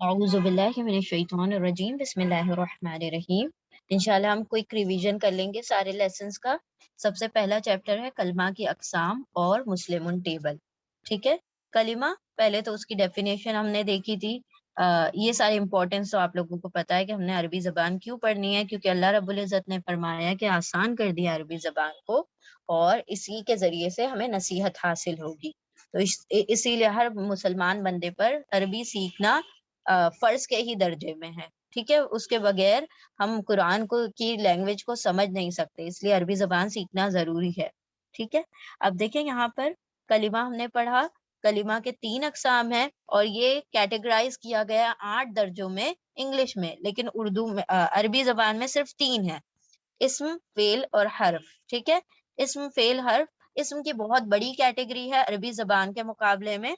اعوذ باللہ من الشیطان الرجیم، بسم اللہ الرحمن الرحیم۔ انشاءاللہ ہم کوئک ریویژن کر لیں گے سارے لیسنز کا۔ سب سے پہلا چیپٹر ہے کلمہ کی اقسام اور مسلمون ٹیبل، ٹھیک ہے۔ کلمہ پہلے تو اس کی ڈیفینیشن ہم نے دیکھی تھی۔ یہ سارے امپورٹنس تو آپ لوگوں کو پتا ہے کہ ہم نے عربی زبان کیوں پڑھنی ہے، کیونکہ اللہ رب العزت نے فرمایا کہ آسان کر دیا عربی زبان کو، اور اسی کے ذریعے سے ہمیں نصیحت حاصل ہوگی۔ تو اسی لیے ہر مسلمان بندے پر عربی سیکھنا فرض کے ہی درجے میں ہے، ٹھیک ہے۔ اس کے بغیر ہم قرآن کو کی لینگویج کو سمجھ نہیں سکتے، اس لیے عربی زبان سیکھنا ضروری ہے، ٹھیک ہے۔ اب دیکھیں یہاں پر کلمہ ہم نے پڑھا، کلمہ کے 3 اقسام ہیں، اور یہ کیٹیگرائز کیا گیا 8 درجوں میں انگلش میں، لیکن اردو میں عربی زبان میں صرف 3 ہیں: اسم، فعل اور حرف، ٹھیک ہے۔ اسم، فعل، حرف، اسم کی بہت بڑی کیٹیگری ہے عربی زبان کے مقابلے میں،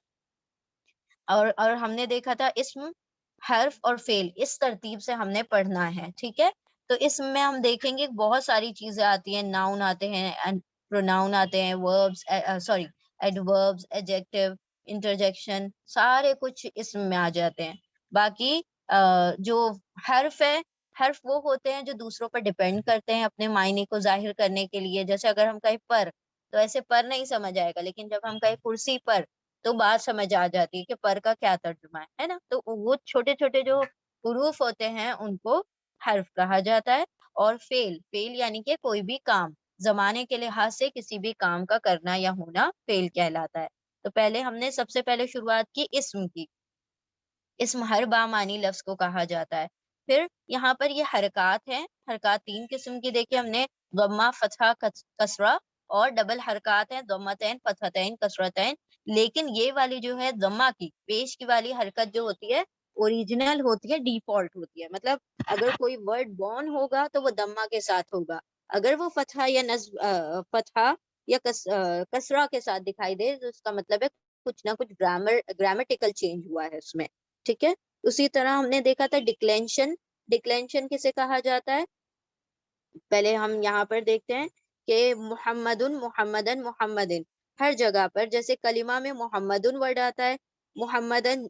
اور ہم نے دیکھا تھا اسم، حرف اور فعل اس ترتیب سے ہم نے پڑھنا ہے، ٹھیک ہے۔ تو اسم میں ہم دیکھیں گے بہت ساری چیزیں آتی ہیں، ناؤن آتے ہیں، پروناؤن آتے ہیں، وربز، سوری ایڈوربز، ایڈجیکٹو، انٹرجیکشن، سارے کچھ اسم میں آ جاتے ہیں۔ باقی جو حرف ہے، حرف وہ ہوتے ہیں جو دوسروں پر ڈیپینڈ کرتے ہیں اپنے معنی کو ظاہر کرنے کے لیے۔ جیسے اگر ہم کہیں پر، تو ایسے پر نہیں سمجھ آئے گا، لیکن جب ہم کہیں کرسی پر تو بات سمجھ آ جاتی ہے کہ پر کا کیا ترجمہ ہے نا۔ تو وہ چھوٹے چھوٹے جو حروف ہوتے ہیں ان کو حرف کہا جاتا ہے۔ اور فعل، فعل یعنی کہ کوئی بھی کام، زمانے کے لحاظ سے کسی بھی کام کا کرنا یا ہونا فعل کہلاتا ہے۔ تو پہلے ہم نے سب سے پہلے شروعات کی اسم کی۔ اسم ہر بامانی لفظ کو کہا جاتا ہے۔ پھر یہاں پر یہ حرکات ہیں، حرکات 3 قسم کی دیکھیں ہم نے: ضمہ، فتحہ، کسرہ، اور ڈبل حرکات ہیں: ضمتین، فتحتین، کسرتین۔ لیکن یہ والی جو ہے ضمہ کی پیش کی والی حرکت جو ہوتی ہے، اوریجنل ہوتی ہے، ڈیفالٹ ہوتی ہے۔ مطلب اگر کوئی ورڈ بورن ہوگا تو وہ ضمہ کے ساتھ ہوگا، اگر وہ فتحہ یا فتحہ یا کسرہ کے ساتھ دکھائی دے تو اس کا مطلب ہے کچھ نہ کچھ گرامیٹیکل چینج ہوا ہے اس میں، ٹھیک ہے۔ اسی طرح ہم نے دیکھا تھا ڈکلینشن۔ ڈکلینشن کسے کہا جاتا ہے؟ پہلے ہم یہاں پر دیکھتے ہیں کہ محمدن، محمدن، محمدن، ہر جگہ پر جیسے کلمہ میں محمدن ورڈ آتا ہے، محمدن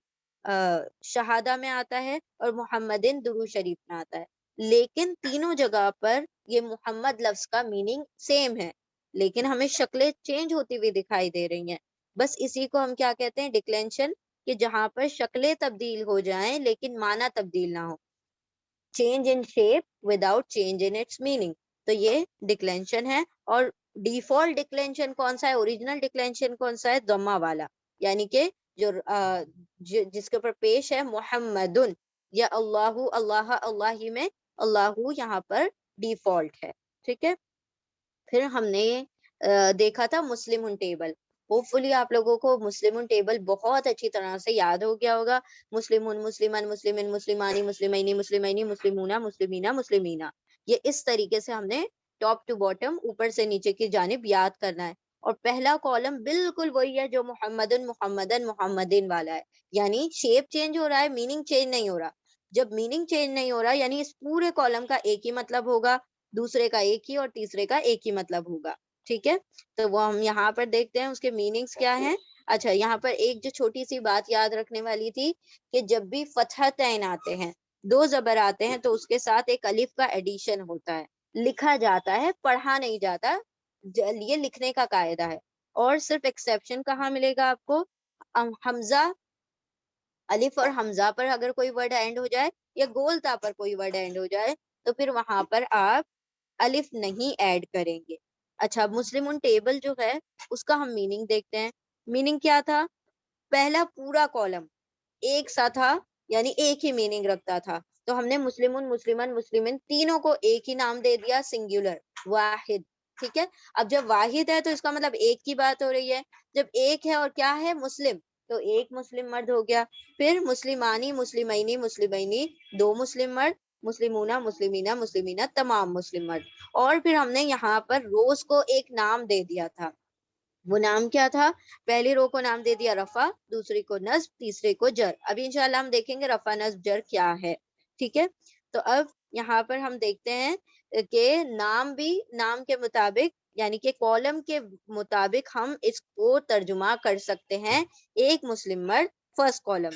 شہادہ میں آتا ہے، اور محمدن درود شریف میں آتا ہے، لیکن تینوں جگہ پر یہ محمد لفظ کا میننگ سیم ہے، لیکن ہمیں شکلیں چینج ہوتی ہوئی دکھائی دے رہی ہیں۔ بس اسی کو ہم کیا کہتے ہیں؟ ڈکلینشن، کہ جہاں پر شکلیں تبدیل ہو جائیں لیکن معنی تبدیل نہ ہو، change in shape without change in its meaning, تو یہ ڈکلینشن ہے۔ اور ڈیفالٹ ڈکلینشن کون سا ہے؟ اوریجنل ڈکلینشن کون سا ہے؟ ضمہ والا، یعنی کہ جو جس کے اوپر پیش ہے محمدن یا اللہ، اللہ، اللہ ہی میں اللہ یہاں پر ڈیفالٹ ہے، ٹھیک ہے۔ پھر ہم نے دیکھا تھا مسلم ٹیبل۔ ہوپ فلی آپ لوگوں کو مسلم ٹیبل بہت اچھی طرح سے یاد ہو گیا ہوگا۔ مسلمون، مسلمن، مسلمن، مسلمانی، مسلمینی، مسلمینی، مسلمونہ، مسلمینہ، مسلمینہ، یہ اس طریقے سے ہم نے ٹاپ ٹو باٹم، اوپر سے نیچے کی جانب یاد کرنا ہے۔ اور پہلا کالم بالکل وہی ہے جو محمدن، محمدن، محمدین والا ہے، یعنی شیپ چینج ہو رہا ہے، میننگ چینج نہیں ہو رہا۔ جب میننگ چینج نہیں ہو رہا یعنی اس پورے کالم کا ایک ہی مطلب ہوگا، دوسرے کا ایک ہی، اور تیسرے کا ایک ہی مطلب ہوگا، ٹھیک ہے۔ تو وہ ہم یہاں پر دیکھتے ہیں اس کے میننگز کیا ہیں۔ اچھا، یہاں پر ایک جو چھوٹی سی بات یاد رکھنے والی تھی کہ جب بھی فتحتین آتے ہیں، 2 زبر آتے ہیں، تو اس کے ساتھ ایک الف کا ایڈیشن ہوتا ہے، لکھا جاتا ہے، پڑھا نہیں جاتا، یہ لکھنے کا قاعدہ ہے۔ اور صرف ایکسیپشن کہاں ملے گا آپ کو؟ حمزہ، الف اور حمزہ پر اگر کوئی ورڈ اینڈ ہو جائے، یا گول تا پر کوئی ورڈ اینڈ ہو جائے، تو پھر وہاں پر آپ الف نہیں ایڈ کریں گے۔ اچھا، مسلم ٹیبل جو ہے اس کا ہم میننگ دیکھتے ہیں۔ میننگ کیا تھا؟ پہلا پورا کالم ایک سا تھا، یعنی ایک ہی میننگ رکھتا تھا، تو ہم نے مسلمون، مسلمن، مسلمن تینوں کو ایک ہی نام دے دیا، سنگولر، واحد، ٹھیک ہے۔ اب جب واحد ہے تو اس کا مطلب ایک کی بات ہو رہی ہے، جب ایک ہے اور کیا ہے؟ مسلم، تو ایک مسلم مرد ہو گیا۔ پھر مسلمانی، مسلمینی، مسلمینی، 2 مسلم مرد، مسلمونہ، مسلمینہ، مسلمینہ، تمام مسلم مرد۔ اور پھر ہم نے یہاں پر روز کو ایک نام دے دیا تھا، وہ نام کیا تھا؟ پہلی رو کو نام دے دیا رفع، دوسری کو نصب، تیسرے کو جر۔ ابھی انشاءاللہ ہم دیکھیں گے رفع، نصب، جر کیا ہے، ٹھیک ہے۔ تو اب یہاں پر ہم دیکھتے ہیں کہ نام بھی نام کے مطابق، یعنی کہ کالم کے مطابق ہم اس کو ترجمہ کر سکتے ہیں۔ ایک مسلم مرد، فرسٹ کالم،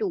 2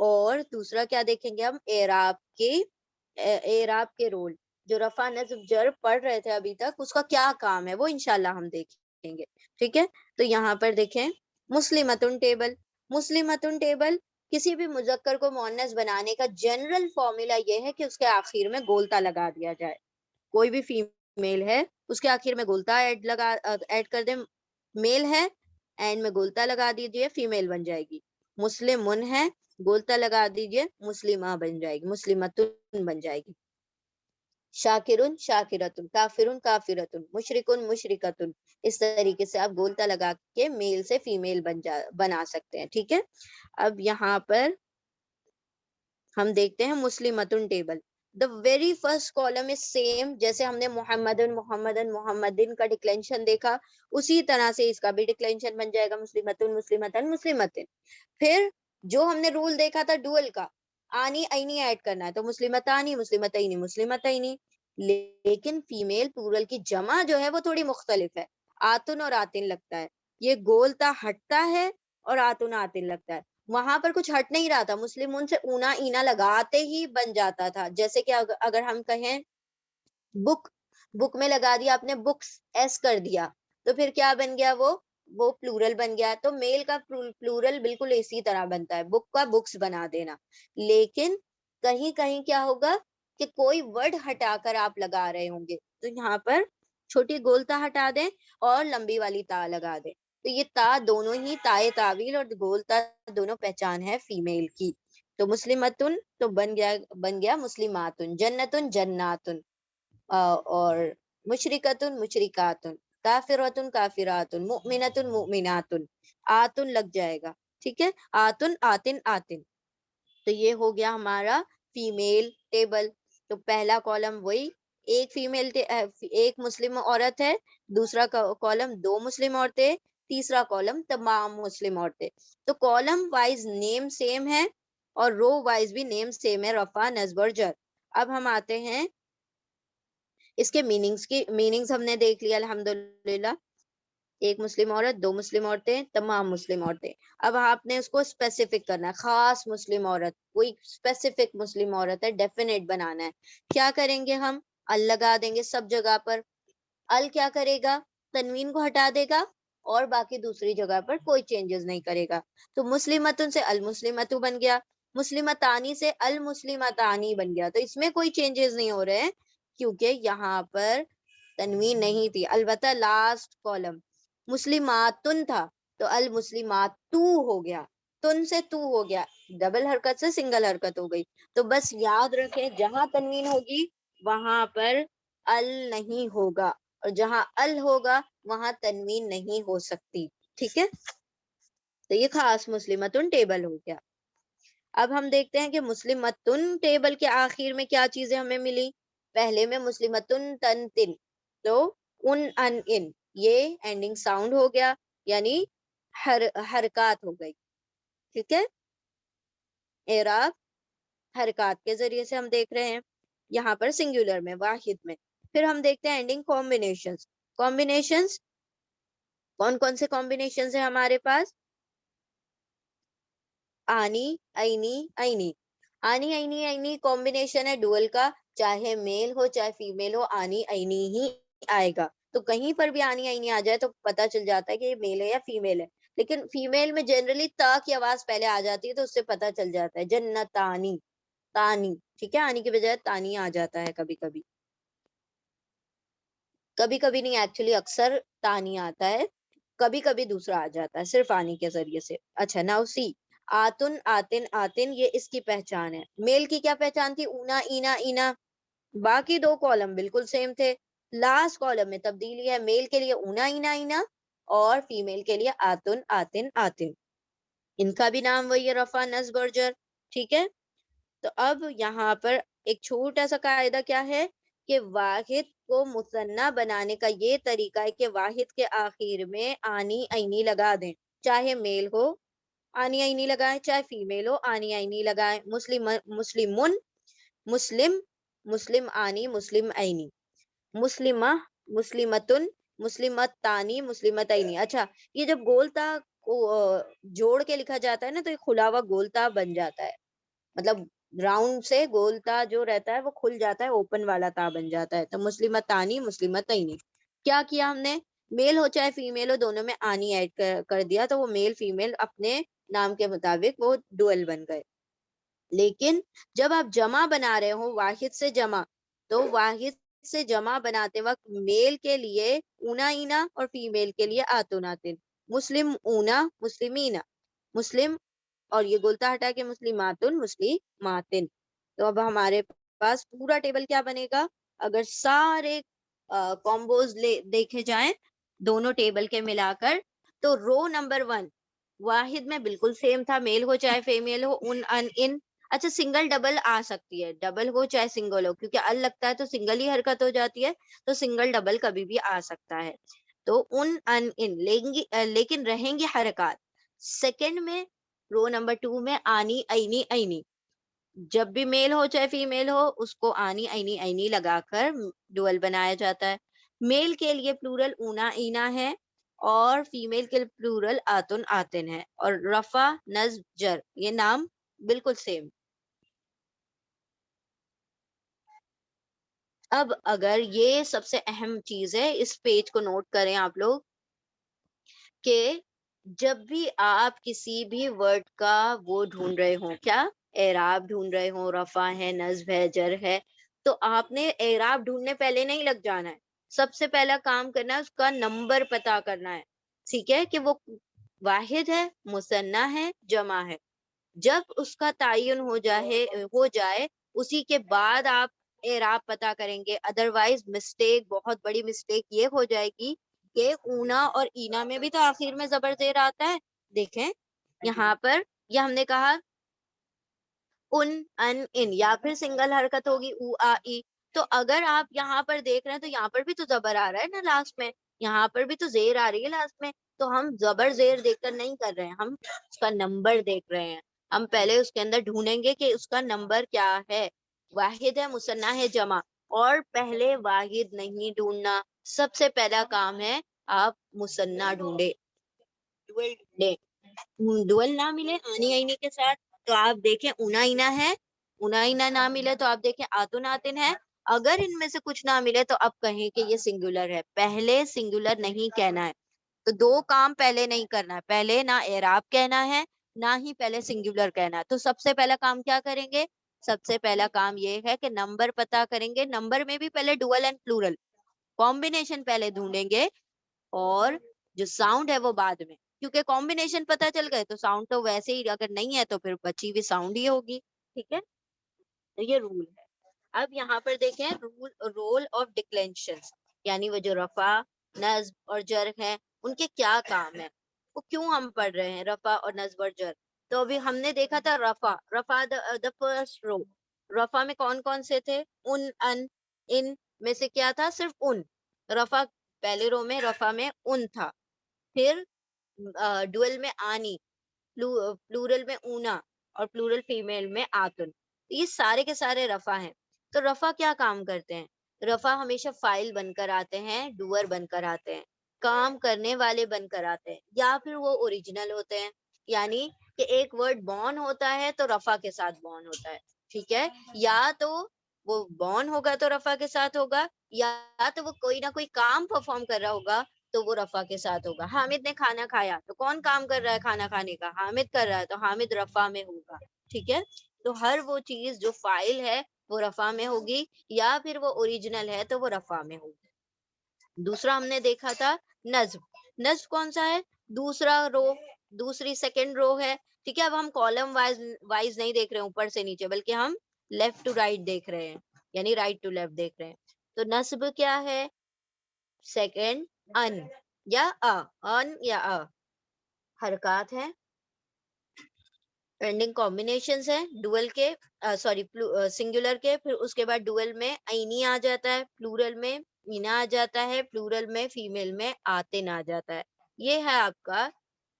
اور دوسرا کیا دیکھیں گے ہم، اعراب کے رول، جو رفع نصب جر پڑھ رہے تھے ابھی تک، اس کا کیا کام ہے وہ انشاءاللہ ہم دیکھیں گے. ٹھیک ہے. تو یہاں پر دیکھیں مسلمتن ٹیبل. مسلمتن ٹیبل کسی بھی مذکر کو مؤنث بنانے کا جنرل فارمولا یہ ہے کہ اس کے آخر میں گولتا لگا دیا جائے. کوئی بھی فیمیل ہے اس کے آخر میں گولتا ایڈ کر دیں. میل ہے اینڈ میں گولتا لگا دیجئے، فیمیل بن جائے گی. مسلمن ہے گولتا لگا دیجئے، مسلمہ بن جائے گی، مسلمتن بن جائے گی. شاکرن شاکرتن، کافرن کافرتن، مشرکن مشرکتن. اس طریقے سے آپ گولتا لگا کے میل سے فیمیل بنا سکتے ہیں. ٹھیک ہے. اب یہاں پر ہم دیکھتے ہیں مسلمتن table. The very first column is same, جیسے ہم نے محمدن محمدن محمدن کا ڈکلینشن دیکھا، اسی طرح سے اس کا بھی ڈکلینشن بن جائے گا، مسلمتن مسلمتن مسلمتن. پھر جو ہم نے رول دیکھا تھا ڈوئل کا، آنی اینی ایڈ کرنا ہے، تو مسلمتانی مسلمتینی مسلمتینی. لیکن فیمیل پلورل کی جمع جو ہے وہ تھوڑی مختلف ہے. آتن اور آتن لگتا ہے، یہ گولتا ہٹتا ہے اور آتن آتن لگتا ہے. وہاں پر کچھ ہٹ نہیں رہا تھا، مسلم ان سے اونا اینا لگاتے ہی بن جاتا تھا. جیسے کہ اگر ہم کہیں بک، بک میں لگا دیا آپ نے بکس، ایس کر دیا، تو پھر کیا بن گیا، وہ پلورل بن گیا. تو میل کا پلورل بالکل اسی طرح بنتا ہے، بک کا بکس بنا دینا. لیکن کہیں کہیں کیا ہوگا کہ کوئی ورڈ ہٹا کر آپ لگا رہے ہوں گے، تو یہاں پر چھوٹی گولتا ہٹا دیں اور لمبی والی تا لگا دیں. تو یہ تا دونوں ہی، تائے تعویل اور گولتا دونوں پہچان ہے فیمیل کی. تو مسلمتن تو بن گیا مسلماتن، جنتن جناتن، اور مشرکتن مشرکاتن، کافرتن کافراتن، مؤمنتن مؤمناتن. آتن لگ جائے گا. ٹھیک ہے. آتن آتن آتن. تو یہ ہو گیا ہمارا فیمیل ٹیبل. تو پہلا کالم وہی، ایک مسلم عورت ہے، دوسرا کالم 2 مسلم عورتیں، تیسرا کالم تمام مسلم عورتیں. تو کالم وائز نیم سیم ہے اور رو وائز بھی نیم سیم ہے، رفع نصب اور جر. اب ہم آتے ہیں اس کے میننگز ہم نے دیکھ لیا الحمدللہ. ایک مسلم عورت، 2 مسلم عورتیں، تمام مسلم عورتیں. اب آپ نے اس کو اسپیسیفک کرنا ہے، خاص مسلم عورت، کوئی اسپیسیفک مسلم عورت ہے، ڈیفینیٹ بنانا ہے. کیا کریں گے ہم، ال لگا دیں گے سب جگہ پر. ال کیا کرے گا، تنوین کو ہٹا دے گا اور باقی دوسری جگہ پر کوئی چینجز نہیں کرے گا. تو مسلمتن سے المسلمتو بن گیا، مسلمتانی سے المسلمتانی بن گیا. تو اس میں کوئی چینجز نہیں ہو رہے ہیں کیونکہ یہاں پر تنوین نہیں تھی. البتہ لاسٹ کالم مسلماتن تھا تو المسلماتو ہو گیا، تن سے تو ہو گیا، ڈبل حرکت سے سنگل حرکت ہو گئی. تو بس یاد رکھیں جہاں تنوین ہوگی وہاں پر ال نہیں ہوگا، اور جہاں ال ہوگا وہاں تنوین نہیں ہو سکتی. ٹھیک ہے. تو یہ خاص مسلمتن ٹیبل ہو گیا. اب ہم دیکھتے ہیں کہ مسلمتن ٹیبل کے آخر میں کیا چیزیں ہمیں ملی. پہلے میں مسلمتن تن تن، تو ان یہ اینڈنگ ساؤنڈ ہو گیا، یعنی حرکات ہو گئی. ٹھیک ہے. اعراب حرکات کے ذریعے سے ہم دیکھ رہے ہیں یہاں پر سنگولر میں، واحد میں. پھر ہم دیکھتے ہیں اینڈنگ کمبینیشنز. کون کون سے کمبینیشنز ہیں ہمارے پاس، آنی اینی اینی. آنی اینی اینی کمبینیشن ہے ڈوئل کا، چاہے میل ہو چاہے فیمیل ہو، آنی اینی ہی آئے گا. تو کہیں پر بھی آنی اینی آ جائے تو پتا چل جاتا ہے کہ یہ میل ہے یا فیمیل ہے. لیکن فیمیل میں جنرلی تا کی آواز پہلے آ جاتی ہے تو اس سے پتا چل جاتا ہے. جنتانی، تانی. ٹھیک ہے. آنی کی بجائے تانی آ جاتا ہے کبھی کبھی، کبھی کبھی نہیں، ایکچولی اکثر تانی آتا ہے، کبھی کبھی دوسرا آ جاتا ہے صرف آنی کے ذریعے سے. اچھا ناؤ سی، آتن آتن آتن، یہ اس کی پہچان ہے. میل کی کیا پہچان تھی، اونا اینا اینا. باقی 2 کالم بالکل سیم تھے. لاسٹ کالم میں تبدیلی ہے، میل کے لیے اونا اینا اینا اور فیمیل کے لیے آتن آتن آتن. ان کا بھی نام وہی ہے، رفع نصب اور جر. ٹھیک ہے. تو اب یہاں پر ایک چھوٹا سا قاعدہ کیا ہے کہ واحد کو مثنیٰ بنانے کا یہ طریقہ ہے کہ واحد کے آخر میں آنی اینی لگا دیں، چاہے میل ہو آنی اینی لگائیں، چاہے فیمیل ہو آنی اینی لگائیں. مسلمن مسلم، مسلم آنی مسلم اینی، مسلمہ مسلمتن مسلمتانی مسلمتینی. اچھا یہ جب گولتا کو جوڑ کے لکھا جاتا ہے نا تو یہ کھلا ہوا گولتا بن جاتا ہے. مطلب راؤنڈ سے گول تا جو رہتا ہے وہ کھل جاتا ہے, اوپن والا تا بن جاتا ہے. تو مسلمتانی مسلمتینی, کیا کیا ہم نے, میل ہو چاہے فیمیل ہو دونوں میں آنی ایڈ کر دیا, تو وہ میل فیمیل اپنے نام کے مطابق وہ ڈوئل بن گئے. لیکن جب آپ جمع بنا رہے ہو واحد سے جمع, تو واحد سے جمع بناتے وقت میل کے لیے اونا اینا اور فیمیل کے لیے آتون آتن. مسلم اونا مسلمینا, مسلم اور یہ گلتا ہٹا کے مسلماتن مسلماتن. تو اب ہمارے پاس پورا ٹیبل کیا بنے گا, اگر سارے کمبوز دیکھے جائیں دونوں ٹیبل کے ملا کر, تو رو نمبر 1 واحد میں بالکل سیم تھا, میل ہو چاہے فیمیل ہو, ان ان ان. اچھا سنگل ڈبل آ سکتی ہے, ڈبل ہو چاہے سنگل ہو, کیونکہ ال لگتا ہے تو سنگل ہی حرکت ہو جاتی ہے, تو سنگل ڈبل کبھی بھی آ سکتا ہے. تو ان ان ان لیکن رہیں گی حرکات. سیکنڈ میں رو نمبر 2 میں آنی اینی اینی, جب بھی میل ہو چاہے فیمیل ہو اس کو آنی اینی اینی لگا کر ڈوئل بنایا جاتا ہے. میل کے لیے پلورل اونا اینا ہے اور فیمیل کے پلورل آتن آتن ہے, اور رفع نصب جر یہ نام بالکل سیم. اب اگر یہ سب سے اہم چیز ہے, اس پیج کو نوٹ کریں آپ لوگ, کہ جب بھی آپ کسی بھی ورڈ کا وہ ڈھونڈ رہے ہوں, کیا اعراب ڈھونڈ رہے ہوں, رفع ہے, نصب ہے, جر ہے, تو آپ نے اعراب ڈھونڈنے پہلے نہیں لگ جانا ہے. سب سے پہلا کام کرنا ہے اس کا نمبر پتا کرنا ہے, ٹھیک ہے, کہ وہ واحد ہے, مثنیٰ ہے, جمع ہے. جب اس کا تعین ہو جائے اسی کے بعد آپ اعراب پتا کریں گے. ادروائز مسٹیک, بہت بڑی مسٹیک یہ ہو جائے گی کہ اونا اور اینا میں بھی تو آخر میں زبر زیر آتا ہے. دیکھیں یہاں پر یہ ہم نے کہا ان ان ان, یا پھر سنگل حرکت ہوگی او آ ای. تو اگر آپ یہاں پر دیکھ رہے ہیں تو یہاں پر بھی تو زبر آ رہا ہے نا لاسٹ میں, یہاں پر بھی تو زیر آ رہی ہے لاسٹ میں. تو ہم زبر زیر دیکھ کر نہیں کر رہے ہیں, ہم اس کا نمبر دیکھ رہے ہیں. ہم پہلے اس کے اندر ڈھونڈیں گے کہ اس کا نمبر کیا ہے, واحد ہے, مثنیٰ ہے, جمع. اور پہلے واحد نہیں ڈھونڈنا, سب سے پہلا کام ہے آپ مثنیٰ ڈھونڈے, ڈوئل ڈھونڈے. ڈوئل نہ ملے آنی آئینی کے ساتھ تو آپ دیکھیں اونا اینا ہے, اونا اینا نہ ملے تو آپ دیکھیں آتن آتن ہے. اگر ان میں سے کچھ نہ ملے تو آپ کہیں کہ یہ سنگولر ہے. پہلے سنگولر نہیں کہنا ہے, تو دو کام پہلے نہیں کرنا ہے, پہلے نہ اعراب کہنا ہے نہ ہی پہلے سنگولر کہنا ہے. تو سب سے پہلا کام کیا کریں گے, سب سے پہلا کام یہ ہے کہ نمبر پتا کریں گے. نمبر میں بھی پہلے ڈوئل اینڈ پلورل کمبینیشن پہلے ڈھونڈیں گے, اور جو ساؤنڈ ہے وہ بعد میں, کیونکہ کمبینیشن پتا چل گئے تو ساؤنڈ تو ویسے ہی اگر نہیں ہے تو پھر بچی ہوئی ساؤنڈ ہی ہوگی. ٹھیک ہے, تو یہ رول ہے. اب یہاں پر دیکھیں رول آف ڈکلینشن, یعنی وہ جو رفع نصب اور جر ہیں ان کے کیا کام ہے, وہ کیوں ہم پڑھ رہے ہیں رفع اور نصب اور جر. تو ابھی ہم نے دیکھا تھا رفع دا فرسٹ رو, رفع میں کون کون سے تھے, ان ان میں سے کیا تھا, صرف ان. رفع پہلے رو میں رفع میں ان تھا. پھر ڈوئل میں آنی, پلورل میں اونا, اور پلورل فیمیل میں آتن. یہ سارے کے سارے رفع ہیں. تو رفع کیا کام کرتے ہیں, رفع ہمیشہ فائل بن کر آتے ہیں, ڈوئر بن کر آتے ہیں, کام کرنے والے بن کر آتے ہیں, یا پھر وہ اوریجنل ہوتے ہیں. یعنی کہ ایک ورڈ بورن ہوتا ہے تو رفع کے ساتھ بورن ہوتا ہے, ٹھیک ہے, یا تو وہ بورن ہوگا تو رفع کے ساتھ ہوگا, یا تو وہ کوئی نہ کوئی کام پرفارم کر رہا ہوگا تو وہ رفع کے ساتھ ہوگا. حامد نے کھانا کھایا تو کون کام کر رہا ہے کھانا کھانے کا, حامد کر رہا ہے, تو حامد رفع میں ہوگا. ٹھیک ہے, تو ہر وہ چیز جو فائل ہے وہ رفع میں ہوگی, یا پھر وہ اوریجنل ہے تو وہ رفع میں ہوگی. دوسرا ہم نے دیکھا تھا نصب. نصب کون سا ہے, دوسرا رو, دوسری سیکنڈ رو ہے. ٹھیک ہے, اب ہم کالم وائز نہیں دیکھ رہے ہیں اوپر سے نیچے, بلکہ ہم لیفٹ ٹو رائٹ دیکھ رہے ہیں, یعنی رائٹ ٹو لیفٹ دیکھ رہے ہیں. تو نصب کیا ہے, سیکنڈ ان یا ان یا حرکات ہیں, اینڈنگ کمبینیشنز ہیں ڈوئل کے, سوری سنگولر کے. پھر اس کے بعد ڈوئل میں اینی آ جاتا ہے, پلورل میں مینا آ جاتا ہے, پلورل میں فیمیل میں آتن آ جاتا ہے. یہ ہے آپ کا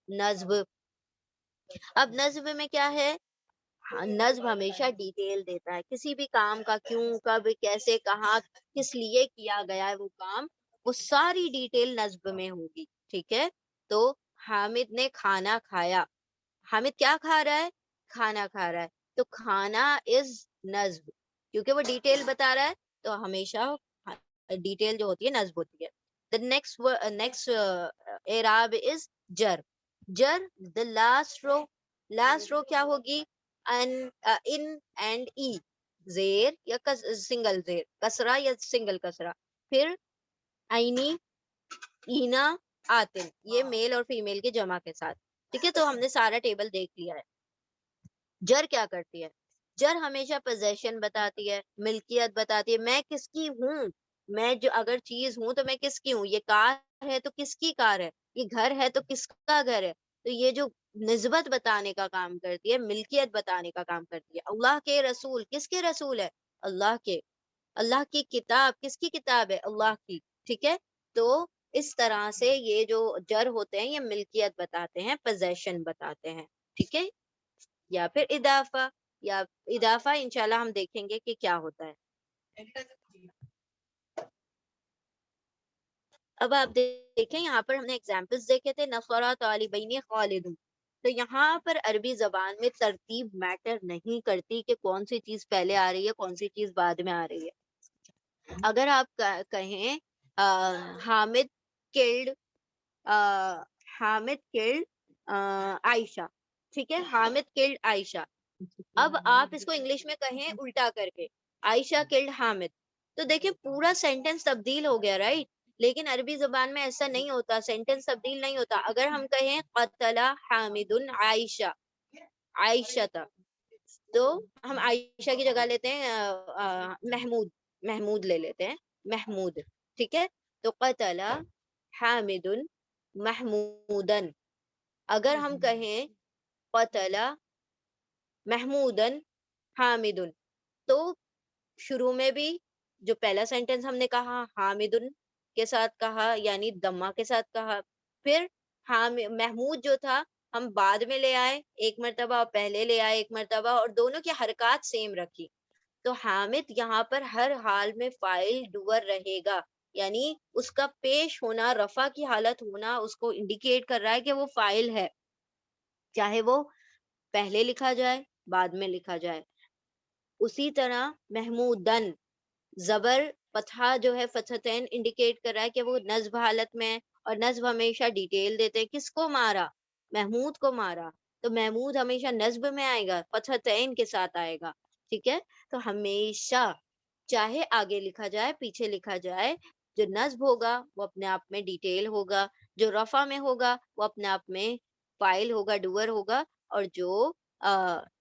نصب. اب نصب میں کیا ہے, نصب ہمیشہ ڈیٹیل دیتا ہے کسی بھی کام کا, کیوں, کب, کیسے, کہاں, کس لیے کیا گیا ہے وہ کام, وہ ساری ڈیٹیل نصب میں ہوگی. ٹھیک ہے, تو حامد نے کھانا کھایا, حامد کیا کھا رہا ہے, کھانا کھا رہا ہے, تو کھانا از نصب, کیونکہ وہ ڈیٹیل بتا رہا ہے تو ہمیشہ ڈیٹیل جو ہوتی ہے نصب ہوتی ہے. The next اعراب is جر. جر the last row کیا ہوگی, ان اینڈ ای, زیر یا سنگل زیر, کسرہ یا سنگل کسرہ, پھر عینی, اینا, آتن, یہ میل اور فیمیل کے جمع کے ساتھ. ٹھیک ہے, تو ہم نے سارا ٹیبل دیکھ لیا ہے. جر کیا کرتی ہے, جر ہمیشہ پوزیشن بتاتی ہے, ملکیت بتاتی ہے, میں کس کی ہوں, میں جو اگر چیز ہوں تو میں کس کی ہوں, یہ کار ہے تو کس کی کار ہے, یہ گھر ہے تو کس کا گھر ہے. تو یہ جو نسبت بتانے کا کام کرتی ہے, ملکیت بتانے کا کام کرتی ہے. اللہ کے رسول, کس کے رسول ہے, اللہ کے. اللہ کی کتاب, کس کی کتاب ہے, اللہ کی. ٹھیک ہے, تو اس طرح سے یہ جو جر ہوتے ہیں یہ ملکیت بتاتے ہیں, پوزیشن بتاتے ہیں. ٹھیک ہے, یا پھر اضافہ, یا اضافہ انشاءاللہ ہم دیکھیں گے کہ کیا ہوتا ہے. اب آپ دیکھیں یہاں پر ہم نے ایگزامپلس دیکھے تھے, نصرہ طالبین خالدون. تو یہاں پر عربی زبان میں ترتیب میٹر نہیں کرتی کہ کون سی چیز پہلے آ رہی ہے, کون سی چیز بعد میں آ رہی ہے. اگر آپ کہیں حامد کلڈ عائشہ, ٹھیک ہے, حامد کلڈ عائشہ. اب آپ اس کو انگلش میں کہیں الٹا کر کے, عائشہ کلڈ حامد, تو دیکھیں پورا سینٹینس تبدیل ہو گیا, رائٹ. لیکن عربی زبان میں ایسا نہیں ہوتا, سینٹینس تبدیل نہیں ہوتا. اگر ہم کہیں قتل حامد عائشہ, عائشہ تھا, تو ہم عائشہ کی جگہ لیتے ہیں محمود لے لیتے ہیں, محمود. ٹھیک ہے, تو قتل حامد محمودن. اگر ہم کہیں قتل محمودن حامدن, تو شروع میں بھی جو پہلا سینٹینس ہم نے کہا حامدن کے ساتھ کہا, یعنی دمہ کے ساتھ کہا. پھر محمود جو تھا ہم بعد میں لے آئے ایک مرتبہ, اور پہلے لے آئے ایک مرتبہ, اور دونوں کی حرکات سیم رکھی. تو حامد یہاں پر ہر حال میں فاعل ڈوور رہے گا, یعنی اس کا پیش ہونا, رفع کی حالت ہونا, اس کو انڈیکیٹ کر رہا ہے کہ وہ فاعل ہے, چاہے وہ پہلے لکھا جائے بعد میں لکھا جائے. اسی طرح محمودن, زبر فتحہ جو ہے فتحتین انڈیکیٹ کر رہا ہے کہ وہ نصب حالت میں ہے, اور نصب ہمیشہ ڈیٹیل دیتے ہیں, کس کو مارا, محمود کو مارا, تو محمود ہمیشہ نصب میں آئے گا, فتحتین کے ساتھ آئے گا. ٹھیک ہے, تو ہمیشہ چاہے آگے لکھا جائے پیچھے لکھا جائے, جو نصب ہوگا وہ اپنے آپ میں ڈیٹیل ہوگا, جو رفع میں ہوگا وہ اپنے آپ میں فاعل ہوگا, ڈوور ہوگا, اور جو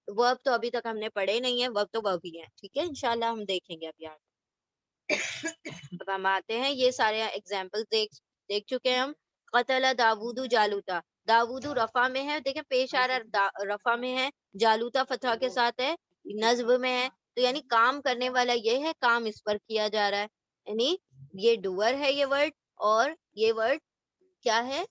ورب تو ابھی تک ہم نے پڑھے نہیں ہے, ورب تو ورب ہی ہے. ٹھیک ہے, انشاءاللہ ہم دیکھیں گے اب یار. اب ہم آتے ہیں, یہ سارے ایگزامپل دیکھ چکے ہیں ہم. قتل داود جالوتا, داود رفع میں ہے, دیکھیں پیش آ رہا رفع میں ہے, جالوتا فتح کے ساتھ ہے, نصب میں ہے, تو یعنی کام کرنے والا یہ ہے, کام اس پر کیا جا رہا ہے, یعنی یہ ڈوور ہے یہ ورڈ, اور یہ ورڈ کیا ہے,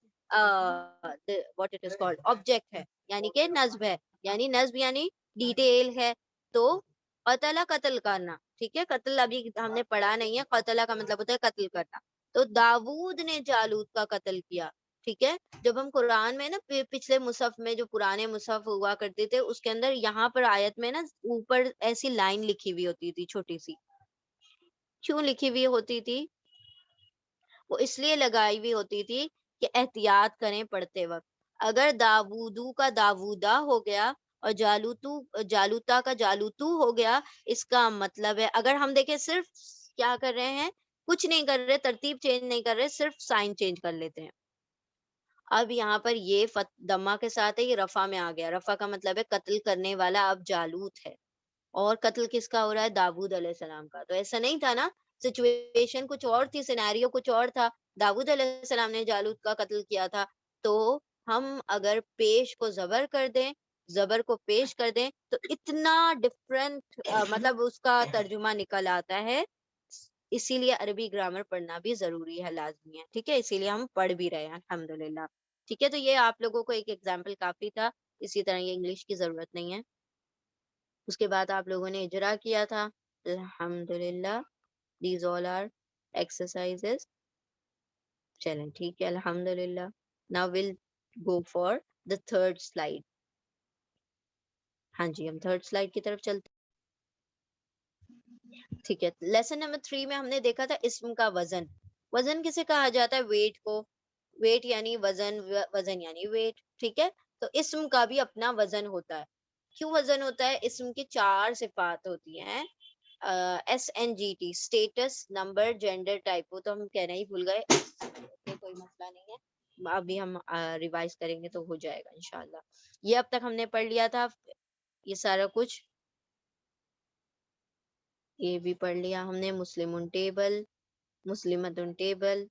what it is called object ہے, یعنی کہ نصب ہے, یعنی نصب یعنی ڈیٹیل ہے. تو قتل قتل کرنا, ٹھیک ہے, قتل ابھی ہم نے پڑھا نہیں ہے, قتل کا مطلب ہوتا ہے قتل کرنا. تو داود نے جالوت کا قتل کیا. ٹھیک ہے, جب ہم قرآن میں نا پچھلے مصحف میں جو پرانے مصحف ہوا کرتے تھے, اس کے اندر یہاں پر آیت میں نا اوپر ایسی لائن لکھی ہوئی ہوتی تھی چھوٹی سی. کیوں لکھی ہوئی ہوتی تھی, وہ اس لیے لگائی ہوئی ہوتی تھی کہ احتیاط کریں پڑھتے وقت. اگر داودو کا داودا ہو گیا اور جالوتا کا جالوتو ہو گیا, اس کا مطلب ہے, اگر ہم دیکھیں صرف کیا کر رہے ہیں, کچھ نہیں کر رہے, ترتیب چینج نہیں کر رہے, صرف سائن چینج کر لیتے ہیں. اب یہاں پر یہ دمہ کے ساتھ ہے, یہ رفع میں آ گیا, رفع کا مطلب ہے قتل کرنے والا اب جالوت ہے, اور قتل کس کا ہو رہا ہے, داود علیہ السلام کا. تو ایسا نہیں تھا نا, سچویشن کچھ اور تھی, سینیریو کچھ اور تھا, داود علیہ السلام نے جالوت کا قتل کیا تھا. تو ہم اگر پیش کو زبر کر دیں, زبر کو پیش کر دیں, تو اتنا ڈفرنٹ مطلب اس کا ترجمہ نکل آتا ہے. اسی لیے عربی گرامر پڑھنا بھی ضروری ہے, لازمی ہے. ٹھیک ہے, اسی لیے ہم پڑھ بھی رہے ہیں الحمدللہ. ٹھیک ہے, تو یہ آپ لوگوں کو ایک ایگزامپل کافی تھا, اسی طرح یہ انگلش کی ضرورت نہیں ہے. اس کے بعد آپ لوگوں نے اجرا کیا تھا الحمدللہ. These all are exercises. چلیں ٹھیک ہے, الحمدللہ. Now we'll go for the third slide. ہاں جی ہم تھرڈ سلائڈ کی طرف چلتے. ٹھیک ہے, لیسن نمبر 3 میں ہم نے دیکھا تھا اسم کا وزن. وزن کسے کہا جاتا ہے؟ ویٹ کو. ویٹ یعنی وزن, وزن یعنی ویٹ. ٹھیک ہے, تو اسم کا بھی اپنا وزن ہوتا ہے. کیوں وزن ہوتا ہے؟ اسم کی 4 صفات ہوتی ہیں. S N G T, status, number, gender, type. وہ تو ہم کہنا ہی بھول گئے, کوئی مسئلہ نہیں ہے, ابھی ہم ریوائز کریں گے تو ہو جائے گا انشاءاللہ. یہ اب تک ہم نے پڑھ لیا تھا یہ سارا کچھ, یہ بھی پڑھ لیا ہم نے. مسلمن ٹیبل, مسلمتن ٹیبل,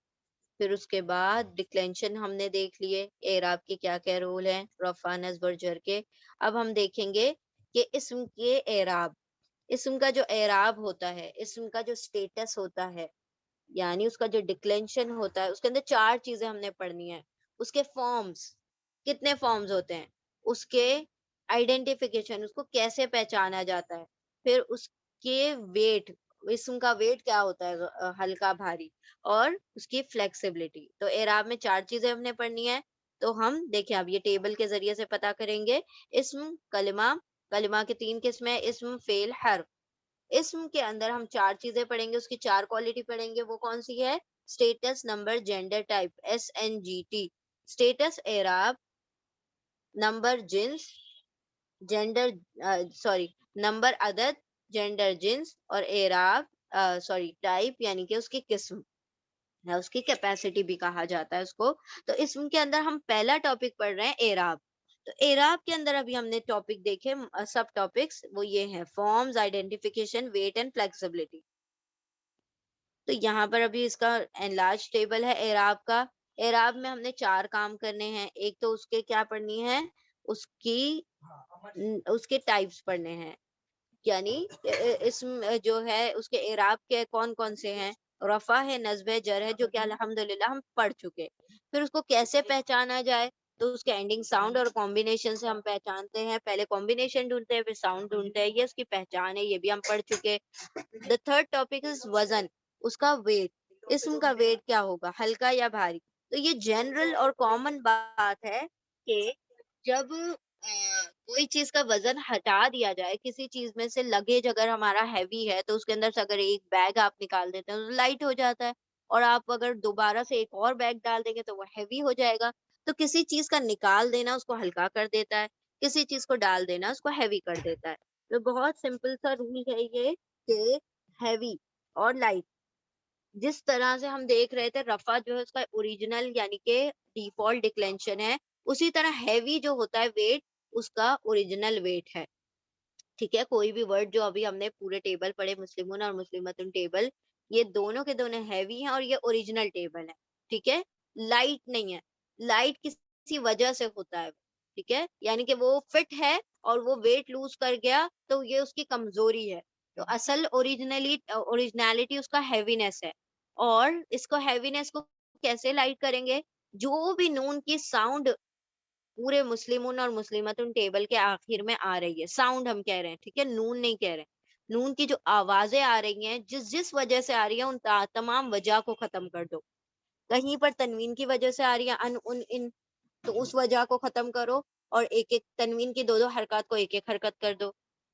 پھر اس کے بعد ڈکلینشن ہم نے دیکھ لیے, اعراب کے کیا کیا رول ہیں, رفع, نصب اور جر کے. اب ہم دیکھیں گے کہ اسم کے اعراب, اسم کا جو اعراب ہوتا ہے, اسم کا جو سٹیٹس ہوتا ہے, یعنی اس کا جو ڈکلینشن ہوتا ہے, اس کے اندر 4 چیزیں ہم نے پڑھنی ہیں. اس کے فارمز, کتنے فارمز ہوتے ہیں, اس کے آئیڈینٹیفیکیشن, اس کو کیسے پہچانا جاتا ہے, پھر اس کے ویٹ, اسم کا ویٹ کیا ہوتا ہے, ہلکا, بھاری, اور اس کی فلیکسیبلٹی. تو اعراب میں 4 چیزیں ہم نے پڑھنی ہے. تو ہم دیکھیں اب یہ ٹیبل کے ذریعے سے پتا کریں گے. اسم, کلمہ, کلمہ کے 3 قسمیں, اسم, فعل, حرف. اسم کے اندر ہم 4 چیزیں پڑھیں گے, اس کی 4 کوالٹی پڑھیں گے. وہ کون سی ہے؟ Status, number, gender, type, S N G T. Status اعراب, نمبر جنس, جینڈر سوری نمبر عدد, جینڈر جنس, اور اعراب ٹائپ یعنی کہ اس کی قسم, اس کی کیپیسٹی بھی کہا جاتا ہے اس کو. تو اسم کے اندر ہم پہلا ٹاپک پڑھ رہے ہیں اعراب. تو اعراب کے اندر ابھی ہم نے ٹاپک دیکھے, سب ٹاپکس وہ یہ ہیں, forms, identification, weight and flexibility. تو یہاں پر ابھی اس کا انلارج ٹیبل ہے اعراب کا. اعراب میں ہم نے 4 کام کرنے ہیں. ایک تو اس کے کیا پڑھنی ہے, اس کے ٹائپس پڑھنے ہیں, یعنی اسم جو ہے اس کے اعراب کے کون کون سے ہیں, رفع ہے, نصب ہے, جر ہے, جو کہ الحمدللہ ہم پڑھ چکے. پھر اس کو کیسے پہچانا جائے, تو اس کے اینڈنگ ساؤنڈ اور کمبینیشن سے ہم پہچانتے ہیں. پہلے کمبینیشن ڈھونڈتے ہیں, پھر ساؤنڈ ڈھونڈتے ہیں, یہ اس کی پہچان ہے, یہ بھی ہم پڑھ چکے. دا تھرڈ ٹاپک از وزن, اس کا ویٹ. اسم کا ویٹ کیا ہوگا, ہلکا یا بھاری. تو یہ جنرل اور کامن بات ہے کہ جب کوئی چیز کا وزن ہٹا دیا جائے, کسی چیز میں سے لگیج اگر ہمارا ہیوی ہے تو اس کے اندر سے اگر ایک بیگ آپ نکال دیتے ہیں تو لائٹ ہو جاتا ہے, اور آپ اگر دوبارہ سے ایک اور بیگ ڈال دیں گے تو وہ ہیوی ہو جائے گا. تو کسی چیز کا نکال دینا اس کو ہلکا کر دیتا ہے, کسی چیز کو ڈال دینا اس کو ہیوی کر دیتا ہے. تو بہت سمپل سا رول ہے یہ کہ ہیوی اور لائٹ, جس طرح سے ہم دیکھ رہے تھے رفع جو ہے اس کا اوریجنل یعنی کہ ڈیفالٹ ڈکلینشن ہے, اسی طرح ہیوی جو ہوتا ہے ویٹ, اس کا اوریجنل ویٹ ہے. ٹھیک ہے, کوئی بھی ورڈ جو ابھی ہم نے پورے ٹیبل پڑھے, مسلمون اور مسلمتن ٹیبل, یہ دونوں کے دونوں ہیوی ہیں اور یہ اوریجنل ٹیبل ہے. ٹھیک ہے, لائٹ نہیں ہے, لائٹ کسی وجہ سے ہوتا ہے. ٹھیک ہے, یعنی کہ وہ فٹ ہے اور وہ ویٹ لوز کر گیا تو یہ اس کی کمزوری ہے. تو اصل اوریجنالٹی اس کا ہیوینس ہے. اور اس کو ہیوینس کو کیسے لائٹ کریں گے, جو بھی نون کی ساؤنڈ پورے مسلمون اور مسلمتن ٹیبل کے آخر میں آ رہی ہے, ساؤنڈ ہم کہہ رہے ہیں, ٹھیک ہے, نون نہیں کہہ رہے ہیں. نون کی جو آوازیں آ رہی ہیں, جس وجہ سے آ رہی ہیں, ان تمام وجہ کو ختم کر دو. کہیں پر تنوین کی وجہ سے آ رہی ہے ان ان ان, تو اس وجہ کو ختم کرو, اور ایک ایک تنوین کی 2 حرکات کو ایک ایک حرکت کر دو,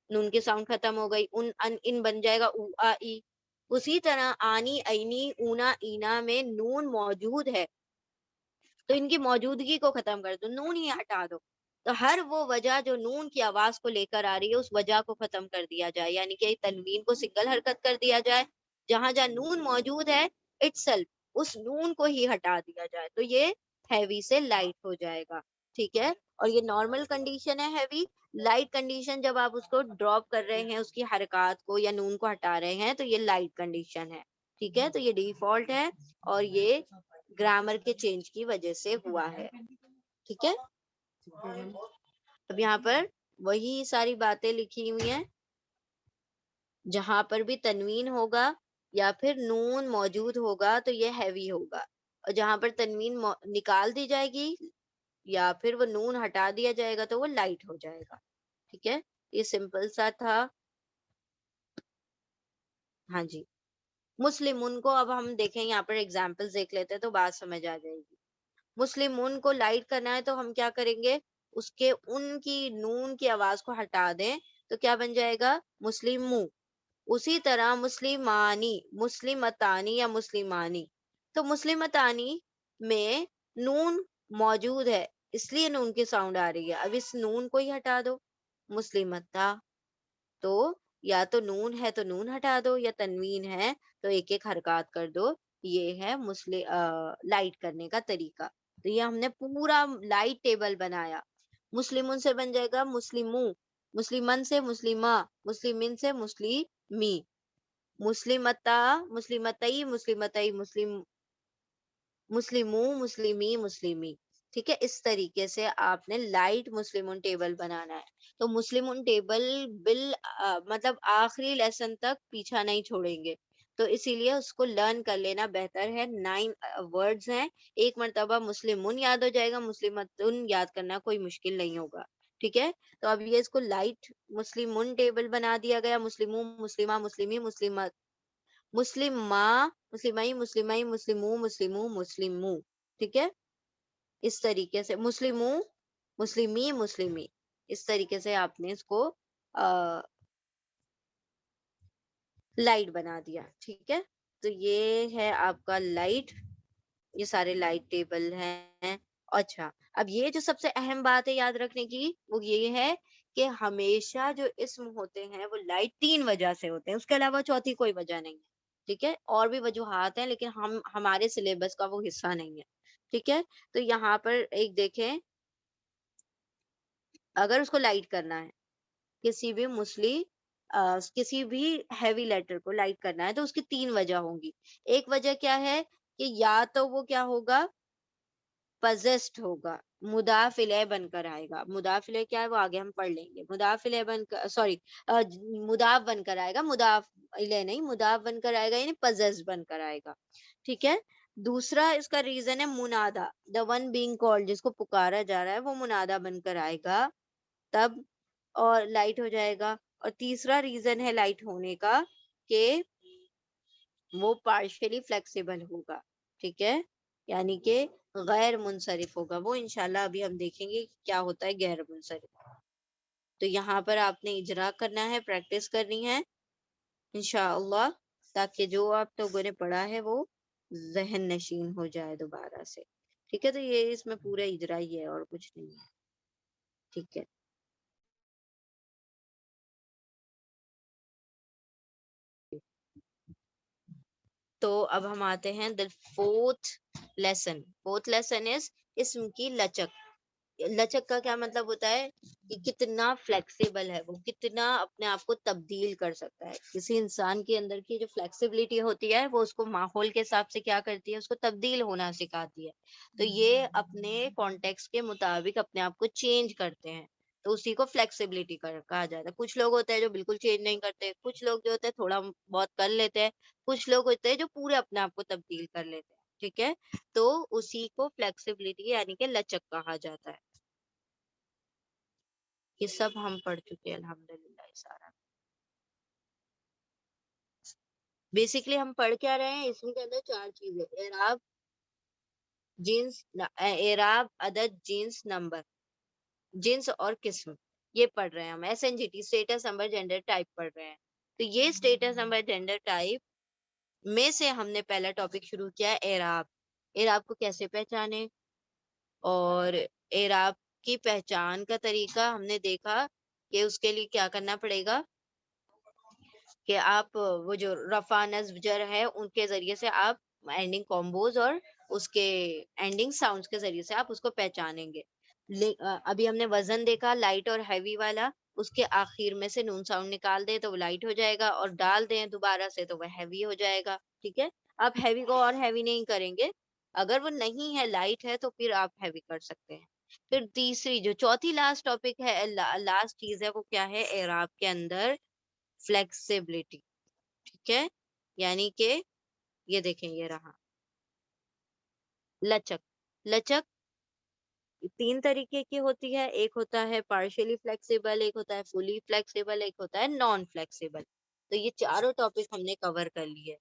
نون کی ساؤنڈ ختم ہو گئی, ان ان ان بن جائے گا او آ ای. اسی طرح آنی, اینی, اونا, اینا میں نون موجود ہے تو ان کی موجودگی کو ختم کر دو, نون ہی ہٹا دو. تو ہر وہ وجہ جو نون کی آواز کو لے کر آ رہی ہے اس وجہ کو ختم کر دیا جائے, یعنی کہ تنوین کو سنگل حرکت کر دیا جائے, جہاں جہاں نون موجود ہے اٹسیلف اس نون کو ہی ہٹا دیا جائے, تو یہ ہیوی سے لائٹ ہو جائے گا. ٹھیک ہے, اور یہ نارمل کنڈیشن ہے ہیوی. لائٹ کنڈیشن جب آپ اس کو ڈراپ کر رہے ہیں, اس کی حرکات کو یا نون کو ہٹا رہے ہیں, تو یہ لائٹ کنڈیشن ہے. ٹھیک ہے, تو یہ ڈیفالٹ ہے اور یہ گرامر کے چینج کی وجہ سے ہوا ہے. ٹھیک ہے, اب یہاں پر وہی ساری باتیں لکھی ہوئی ہیں, جہاں پر بھی تنوین ہوگا یا پھر نون موجود ہوگا تو یہ ہیوی ہوگا, اور جہاں پر تنوین نکال دی جائے گی یا پھر وہ نون ہٹا دیا جائے گا تو وہ لائٹ ہو جائے گا. ٹھیک ہے, یہ سمپل سا تھا. ہاں جی, مسلمون کو اب ہم دیکھیں, یہاں پر ایگزامپل دیکھ لیتے ہیں تو بات سمجھ آ جائے گی. مسلمون کو لائٹ کرنا ہے تو ہم کیا کریں گے, اس کے ان کی نون کی آواز کو ہٹا دیں تو کیا بن جائے گا؟ مسلمو. اسی طرح مسلمانی، مسلمتانی یا مسلمانی، تو مسلمتانی میں نون موجود ہے اس لیے نون کی ساؤنڈ آ رہی ہے. اب اس نون کو ہی ہٹا دو، مسلمتا. تو یا تو نون ہے تو نون ہٹا دو، یا تنوین ہے تو ایک ایک حرکات کر دو. یہ ہے لائٹ کرنے کا طریقہ. تو یہ ہم نے پورا لائٹ ٹیبل بنایا. مسلمون سے بن جائے گا مسلمو، مسلمن سے مسلمہ، مسلمین سے مسلمی، مسلمتا، مسلمتئی، مسلمتئی، مسلمو، مسلمی، مسلمی. ٹھیک ہے، اس طریقے سے آپ نے لائٹ مسلمون ٹیبل بنانا ہے. تو مسلمون ٹیبل مطلب آخری لیسن تک پیچھا نہیں چھوڑیں گے. تو اسی لیے اس کو لرن کر لینا بہتر ہے. 9 ورڈز ہیں، ایک مرتبہ مسلمون یاد ہو جائے گا، مسلمتن یاد کرنا کوئی مشکل نہیں ہوگا. ٹھیک ہے، تو اب یہ اس کو لائٹ مسلمون ٹیبل بنا دیا گیا. مسلموں، مسلمہ، مسلمی، مسلمت، مسلمہ، مسلمئی، مسلمئی، مسلمو، مسلمو، مسلمو. ٹھیک ہے، اس طریقے سے مسلمو، مسلمی، مسلمی، اس طریقے سے آپ نے اس کو لائٹ بنا دیا. ٹھیک ہے، تو یہ ہے آپ کا لائٹ. یہ سارے لائٹ ٹیبل ہیں. اچھا، اب یہ جو سب سے اہم بات ہے یاد رکھنے کی وہ یہ ہے کہ ہمیشہ جو اسم ہوتے ہیں وہ لائٹ 3 وجہ سے ہوتے ہیں، اس کے علاوہ چوتھی کوئی وجہ نہیں ہے. ٹھیک ہے، اور بھی وجوہات ہیں لیکن ہمارے سلیبس کا وہ حصہ نہیں ہے. ٹھیک ہے، تو یہاں پر ایک دیکھیں، اگر اس کو لائٹ کرنا ہے کسی بھی ہیوی لیٹر کو لائٹ کرنا ہے تو اس کی 3 وجہ ہوں گی. ایک وجہ کیا ہے کہ یا تو وہ کیا ہوگا، پزسٹ ہوگا، مضاف الیہ بن کر آئے گا. مضاف الیہ کیا ہے وہ آگے ہم پڑھ لیں گے. مضاف الیہ بن کر مضاف بن کر آئے گا، مضاف الیہ نہیں، مضاف بن کر آئے گا یعنی پزسٹ بن کر آئے گا. ٹھیک ہے، دوسرا اس کا ریزن ہے منادا، دا ون بینگ کالڈ، جس کو پکارا جا رہا ہے وہ منادا بن کر آئے گا تب اور لائٹ ہو جائے گا. اور تیسرا ریزن ہے لائٹ ہونے کا کہ وہ پارشلی فلیکسیبل ہوگا. ٹھیک ہے، یعنی کہ غیر منصرف ہوگا. وہ انشاءاللہ ابھی ہم دیکھیں گے کیا ہوتا ہے غیر منصرف. تو یہاں پر آپ نے اجرا کرنا ہے، پریکٹس کرنی ہے انشاءاللہ، تاکہ جو آپ لوگوں نے پڑھا ہے وہ ذہن نشین ہو جائے دوبارہ سے. ٹھیک ہے، تو یہ اس میں پورا اجرا ہی ہے اور کچھ نہیں ہے. ٹھیک ہے، تو اب ہم آتے ہیں the fourth lesson. fourth lesson is اسم کی لچک. لچک کا کیا مطلب ہوتا ہے کہ کتنا فلیکسیبل ہے، وہ کتنا اپنے آپ کو تبدیل کر سکتا ہے. کسی انسان کے اندر کی جو فلیکسیبلٹی ہوتی ہے وہ اس کو ماحول کے حساب سے کیا کرتی ہے، اس کو تبدیل ہونا سکھاتی ہے. تو یہ اپنے کانٹیکس کے مطابق اپنے آپ کو چینج کرتے ہیں، تو اسی کو فلیکسیبلٹی کہا جاتا ہے. کچھ لوگ ہوتے ہیں جو بالکل چینج نہیں کرتے، کچھ لوگ جو ہوتے ہیں تھوڑا بہت کر لیتے ہیں، کچھ لوگ ہوتے ہیں جو پورے اپنے آپ کو تبدیل کر لیتے ہیں. ٹھیک ہے، تو اسی کو فلیکسیبلٹی یعنی کہ لچک کہا جاتا ہے. یہ سب ہم پڑھ چکے ہیں الحمدللہ. سارا بیسکلی ہم پڑھ کیا رہے ہیں، اس میں کے اندر 4 چیزیں: اعراب، جنس، اعراب، عدد، جنس، نمبر، جنس اور قسم. یہ پڑھ رہے ہیں ہم. S N G T, status number gender type پڑھ رہے ہیں. تو یہ اسٹیٹس نمبر جینڈر ٹائپ میں سے ہم نے پہلا ٹاپک شروع کیا ہے اعراب. اعراب کو کیسے پہچانے، اور اعراب کی پہچان کا طریقہ ہم نے دیکھا کہ اس کے لیے کیا کرنا پڑے گا کہ آپ وہ جو رفع نصب جر ہے ان کے ذریعے سے آپ اینڈنگ کامبوز اور اس کے اینڈنگ ساؤنڈز کے ذریعے سے آپ اس کو پہچانیں گے. ابھی ہم نے وزن دیکھا لائٹ اور ہیوی والا، اس کے آخر میں سے نون ساؤنڈ نکال دیں تو وہ لائٹ ہو جائے گا، اور ڈال دیں دوبارہ سے تو وہ ہیوی ہو جائے گا. ٹھیک ہے، آپ ہیوی کو اور ہیوی نہیں کریں گے، اگر وہ نہیں ہے لائٹ ہے تو پھر آپ ہیوی کر سکتے ہیں. پھر تیسری جو چوتھی لاسٹ ٹاپک ہے، لاسٹ چیز ہے، وہ کیا ہے اعراب کے اندر فلیکسیبلٹی. ٹھیک ہے، یعنی کہ یہ دیکھیں یہ رہا لچک. لچک 3 طریقے کی ہوتی ہے، ایک ہوتا ہے پارشلی فلیکسیبل، ایک ہوتا ہے فلی فلیکسیبل، ایک ہوتا ہے نان فلیکسیبل. تو یہ چاروں ٹاپک ہم نے کور کر لیے.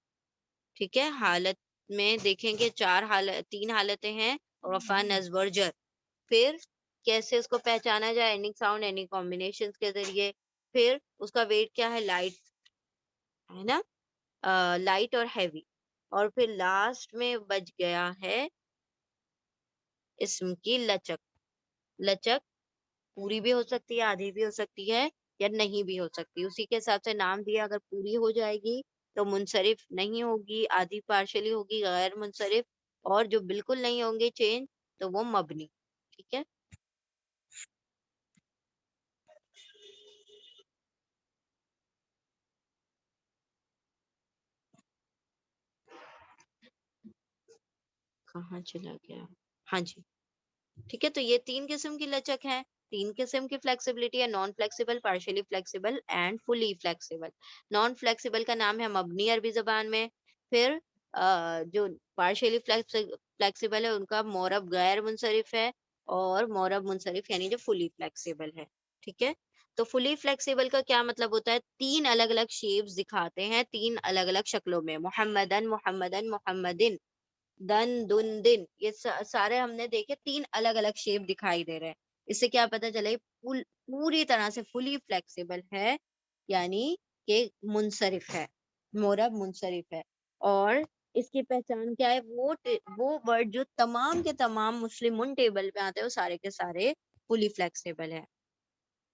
ٹھیک ہے، حالت میں دیکھیں گے 3 حالتیں ہیں: رفع، نصب اور جر. پھر کیسے اس کو پہچانا جائے؟ اینڈنگ ساؤنڈ اینی کمبینیشن کے ذریعے. پھر اس کا ویٹ کیا ہے؟ لائٹ ہے نا، لائٹ اور ہیوی. اور پھر لاسٹ میں بچ گیا ہے اسم کی لچک. لچک پوری بھی ہو سکتی ہے، آدھی بھی ہو سکتی ہے، یا نہیں بھی ہو سکتی. اسی کے حساب سے نام دیا. اگر پوری ہو جائے گی تو منصرف نہیں ہوگی، آدھی پارشلی ہوگی غیر منصرف، اور جو بالکل نہیں ہوں گے چینج تو وہ مبنی. ٹھیک ہے. کہاں چلا گیا؟ ہاں جی. ٹھیک ہے. تو یہ تین قسم کی لچک ہے. تین قسم کی فلیکسیبلٹی ہے: naan flexible, partially flexible and fully flexible. Naan flexible کا نام ہے مبنی عربی زبان میں. پھر جو پارشلی فلیکسیبل ہے ان کا مورب غیر منصرف ہے، اور مورب منصرف یعنی جو فلی فلیکسیبل ہے. ٹھیک ہے. تو فلی فلیکسیبل کا کیا مطلب ہوتا ہے؟ تین الگ الگ شیپس دکھاتے ہیں، تین الگ الگ شکلوں میں: محمدن، محمدن، محمدن، دن، دن، دن. یہ سارے ہم نے دیکھے تین الگ الگ شیپ دکھائی دے رہے ہیں. اس سے کیا پتا چلے؟ پوری طرح سے فلی فلیکسیبل ہے، یعنی کہ منصرف ہے، مورب منصرف ہے. اور اس کی پہچان کیا ہے؟ وہ ورڈ جو تمام کے تمام مسلمون ٹیبل پہ آتے ہیں وہ سارے کے سارے فلی فلیکسیبل ہے.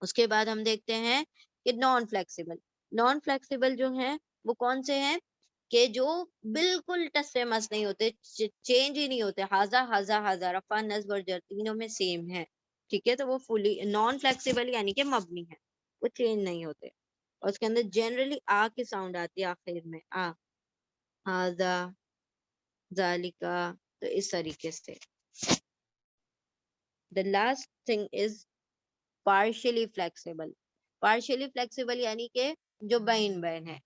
اس کے بعد ہم دیکھتے ہیں کہ نان فلیکسیبل. نان فلیکسیبل جو ہیں وہ کون سے ہیں؟ کہ جو بالکل ٹس سے مس نہیں ہوتے، چینج ہی نہیں ہوتے. ہاضا ہاضا ہاضا، رفع نصب اور جر تینوں میں سیم ہے. ٹھیک ہے. تو وہ فلی نان فلیکسیبل یعنی کہ مبنی ہے، وہ چینج نہیں ہوتے. اور اس کے اندر جنرلی آ کی ساؤنڈ آتی ہے آخر میں، آ، ہاضا، ذالکا. تو اس طریقے سے. the last thing is partially flexible. partially flexible یعنی کہ جو بین بین ہے،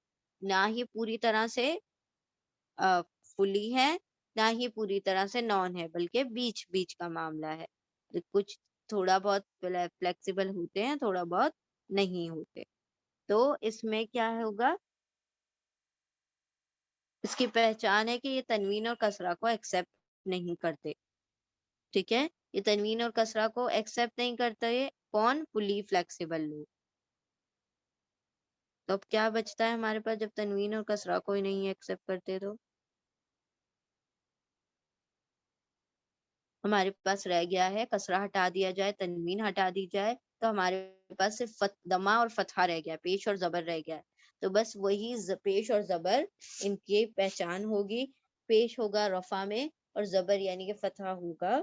نہ ہی پوری طرح سے فلی ہے، نہ ہی پوری طرح سے نان ہے، بلکہ بیچ بیچ کا معاملہ ہے. کچھ تھوڑا بہت فلیکسیبل ہوتے ہیں، تھوڑا بہت نہیں ہوتے. تو اس میں کیا ہوگا؟ اس کی پہچان ہے کہ یہ تنوین اور کسرہ کو ایکسپٹ نہیں کرتے. ٹھیک ہے. یہ تنوین اور کسرہ کو ایکسپٹ نہیں کرتے. کون؟ فلی فلیکسیبل لوگ. تو اب کیا بچتا ہے ہمارے پاس جب تنوین اور کسرہ کوئی نہیں ایکسپٹ کرتے؟ تو ہمارے پاس رہ گیا ہے کسرہ ہٹا دیا جائے، تنوین ہٹا دی جائے، تو ہمارے پاس صرف دمہ اور فتحہ رہ گیا، پیش اور زبر رہ گیا. تو بس وہی پیش اور زبر ان کی پہچان ہوگی. پیش ہوگا رفع میں، اور زبر یعنی کہ فتحہ ہوگا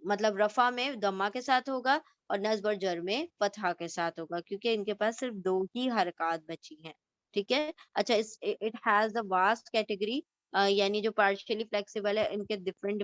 مطلب رفع میں دمہ کے ساتھ ہوگا، اور نصب اور جر میں فتحہ کے ساتھ ہوگا، کیونکہ ان کے پاس صرف دو ہی حرکات بچی ہیں. ٹھیک ہے. اچھا، it has a vast category, یعنی جو پارشلی فلیکسیبل ہے ان کے ڈفرینٹ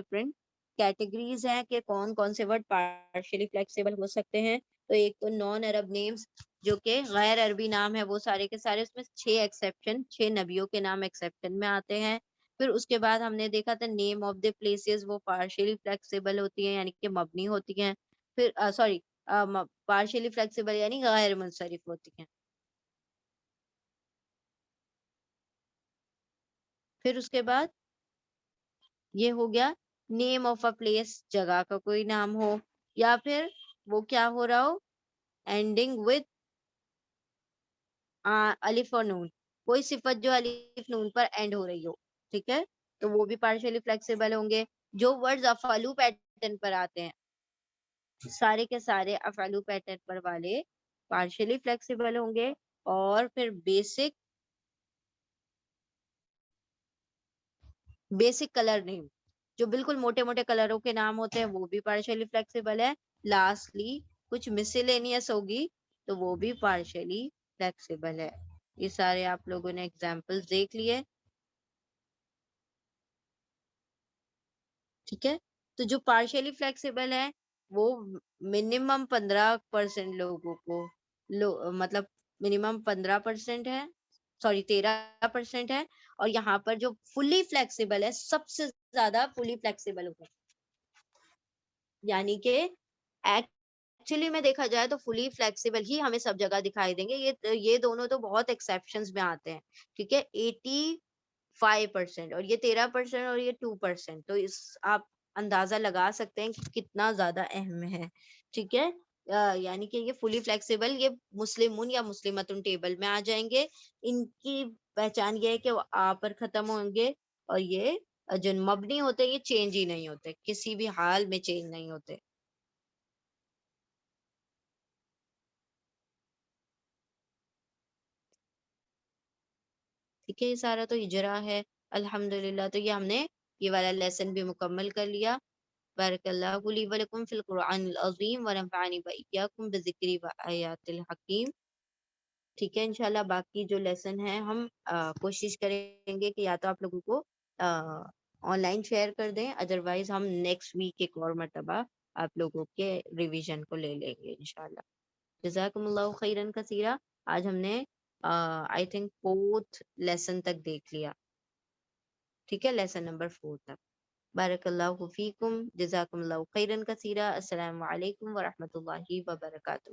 کیٹیگریز ہیں کہ کون کون سے ورڈ پارشلی فلیکسیبل ہو سکتے ہیں. تو ایک تو نان عرب نیمز، جو کہ غیر عربی نام ہے، وہ سارے کے سارے، اس میں 6 ایکسیپشن، 6 نبیوں کے نام ایکسیپشن میں آتے ہیں. پھر اس کے بعد ہم نے دیکھا تھا نیم آف دی پلیسز، وہ پارشلی فلیکسیبل ہوتی ہیں یعنی کہ مبنی ہوتی ہیں. پھر سوری، پارشلی فلیکسیبل یعنی غیر منصرف ہوتی ہیں. پھر اس کے بعد یہ ہو گیا نیم آف اے پلیس، جگہ کا کوئی نام ہو، یا پھر وہ کیا ہو رہا ہو؟ اینڈنگ وتھ الف اور نون، کوئی صفت جو الف نون پر اینڈ ہو رہی ہو. ٹھیک ہے. تو وہ بھی پارشلی فلیکسیبل ہوں گے. جو ورڈز افعلو پیٹرن پر آتے ہیں، سارے کے سارے افعلو پیٹرن پر والے پارشلی فلیکسیبل ہوں گے. اور پھر بیسک کلر نیم، جو بالکل موٹے موٹے کلروں کے نام ہوتے ہیں، وہ بھی پارشلی فلیکسیبل ہے. لاسٹلی کچھ مسلینیس ہوگی تو وہ بھی پارشلی فلیکسیبل ہے. یہ سارے آپ لوگوں نے ایگزامپل دیکھ لیے. ٹھیک ہے. تو جو پارشلی فلیکسیبل ہے وہ منیمم 15% لوگوں کو مطلب منیمم 15% ہے، سوری 13% ہے. اور یہاں پر جو فلی فلیکسیبل ہے سب سے زیادہ فلی فلیکسیبل ہوگا، یعنی کہ ایکچولی میں دیکھا جائے تو فلی فلیکسیبل ہی ہمیں سب جگہ دکھائی دیں گے. یہ دونوں تو بہت ایکسیپشنز میں آتے ہیں. ٹھیک ہے. 85% اور یہ 13% اور یہ 2%. تو آپ اندازہ لگا سکتے ہیں کہ کتنا زیادہ اہم ہے. ٹھیک ہے، یعنی کہ یہ فلی فلیکسیبل، یہ مسلمون یا مسلمتن ٹیبل میں آ جائیں گے. ان کی پہچان یہ ہے کہ وہ آ پر ختم ہوں گے، اور یہ جو مبنی ہوتے ہیں یہ چینج ہی نہیں ہوتے، کسی بھی حال میں چینج نہیں ہوتے. ٹھیک ہے، یہ سارا تو ہجرا ہے. الحمدللہ، تو یہ ہم نے یہ والا لیسن بھی مکمل کر لیا. بارک اللہ لی ولکم فی القرآن العظیم ونفعنی وإیاکم بذکری و آیات الحکیم. ٹھیک ہے، انشاءاللہ باقی جو لیسن ہیں ہم کوشش کریں گے کہ یا تو آپ لوگوں کو آن لائن شیئر کر دیں، ادروائز ہم نیکسٹ ویک ایک اور مرتبہ آپ لوگوں کے ریویژن کو لے لیں گے انشاءاللہ. جزاکم اللہ خیرن کثیرہ. آج ہم نے آئی تھنک 4th لیسن تک دیکھ لیا. ٹھیک ہے، لیسن نمبر 4 تک. بارک اللہ فیکم، جزاکم اللہ خیرن کثیرہ. السلام علیکم ورحمۃ اللہ وبرکاتہ.